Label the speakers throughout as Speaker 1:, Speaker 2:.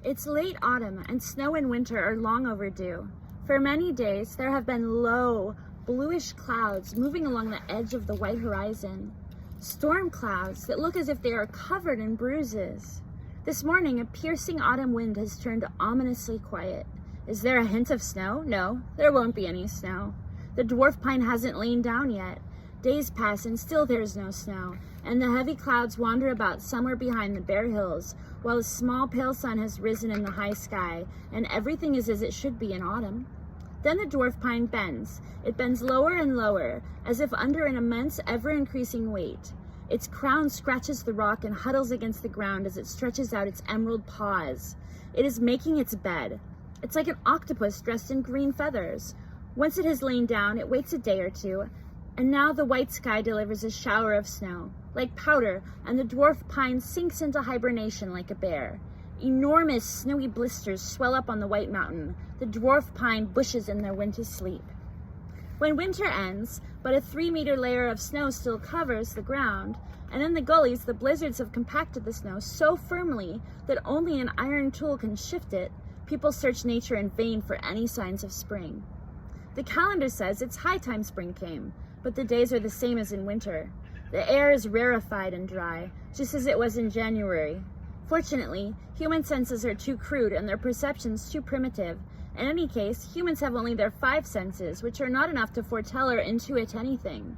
Speaker 1: It's late autumn, and snow and winter are long overdue. For many days, there have been low, bluish clouds moving along the edge of the white horizon. Storm clouds that look as if they are covered in bruises. This morning, a piercing autumn wind has turned ominously quiet. Is there a hint of snow? No, there won't be any snow. The dwarf pine hasn't lain down yet. Days pass and still there's no snow, and the heavy clouds wander about somewhere behind the bare hills, while a small pale sun has risen in the high sky, and everything is as it should be in autumn. Then the dwarf pine bends. It bends lower and lower, as if under an immense, ever-increasing weight. Its crown scratches the rock and huddles against the ground as it stretches out its emerald paws. It is making its bed. It's like an octopus dressed in green feathers. Once it has lain down, it waits a day or two, and now the white sky delivers a shower of snow, like powder, and the dwarf pine sinks into hibernation like a bear. Enormous snowy blisters swell up on the white mountain. The dwarf pine bushes in their winter sleep. When winter ends, but a 3-meter layer of snow still covers the ground, and in the gullies the blizzards have compacted the snow so firmly that only an iron tool can shift it, people search nature in vain for any signs of spring. The calendar says it's high time spring came, but the days are the same as in winter. The air is rarefied and dry, just as it was in January. Fortunately, human senses are too crude and their perceptions too primitive. In any case, humans have only their 5 senses, which are not enough to foretell or intuit anything.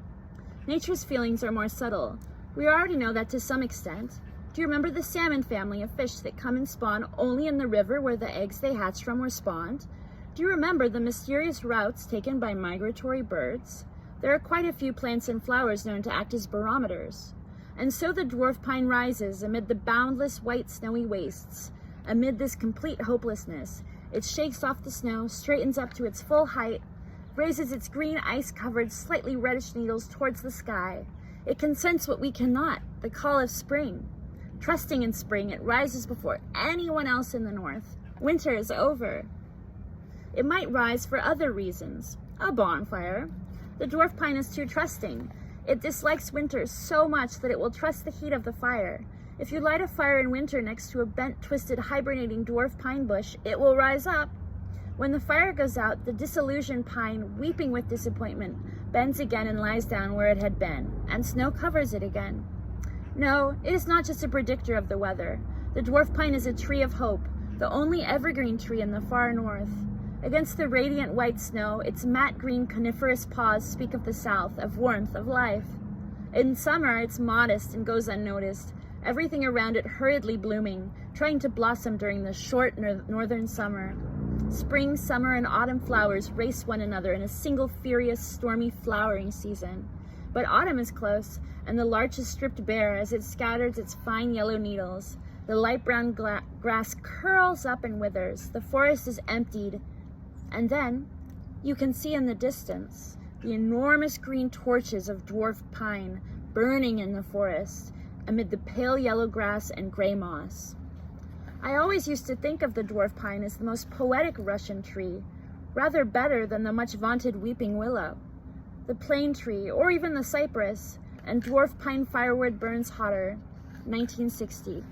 Speaker 1: Nature's feelings are more subtle. We already know that to some extent. Do you remember the salmon family of fish that come and spawn only in the river where the eggs they hatch from were spawned? Do you remember the mysterious routes taken by migratory birds? There are quite a few plants and flowers known to act as barometers. And so the dwarf pine rises amid the boundless white snowy wastes. Amid this complete hopelessness, it shakes off the snow, straightens up to its full height, raises its green ice-covered, slightly reddish needles towards the sky. It can sense what we cannot, the call of spring. Trusting in spring, it rises before anyone else in the north. Winter is over. It might rise for other reasons. A bonfire. The dwarf pine is too trusting. It dislikes winter so much that it will trust the heat of the fire. If you light a fire in winter next to a bent, twisted, hibernating dwarf pine bush, it will rise up. When the fire goes out, the disillusioned pine, weeping with disappointment, bends again and lies down where it had been, and snow covers it again. No, it is not just a predictor of the weather. The dwarf pine is a tree of hope, the only evergreen tree in the far north. Against the radiant white snow, its matte green coniferous paws speak of the south, of warmth, of life. In summer, it's modest and goes unnoticed, everything around it hurriedly blooming, trying to blossom during the short northern summer. Spring, summer, and autumn flowers race one another in a single furious, stormy flowering season. But autumn is close, and the larch is stripped bare as it scatters its fine yellow needles. The light brown grass curls up and withers. The forest is emptied. And then, you can see in the distance the enormous green torches of dwarf pine burning in the forest amid the pale yellow grass and gray moss. I always used to think of the dwarf pine as the most poetic Russian tree, rather better than the much vaunted weeping willow. The plane tree, or even the cypress, and dwarf pine firewood burns hotter. 1960.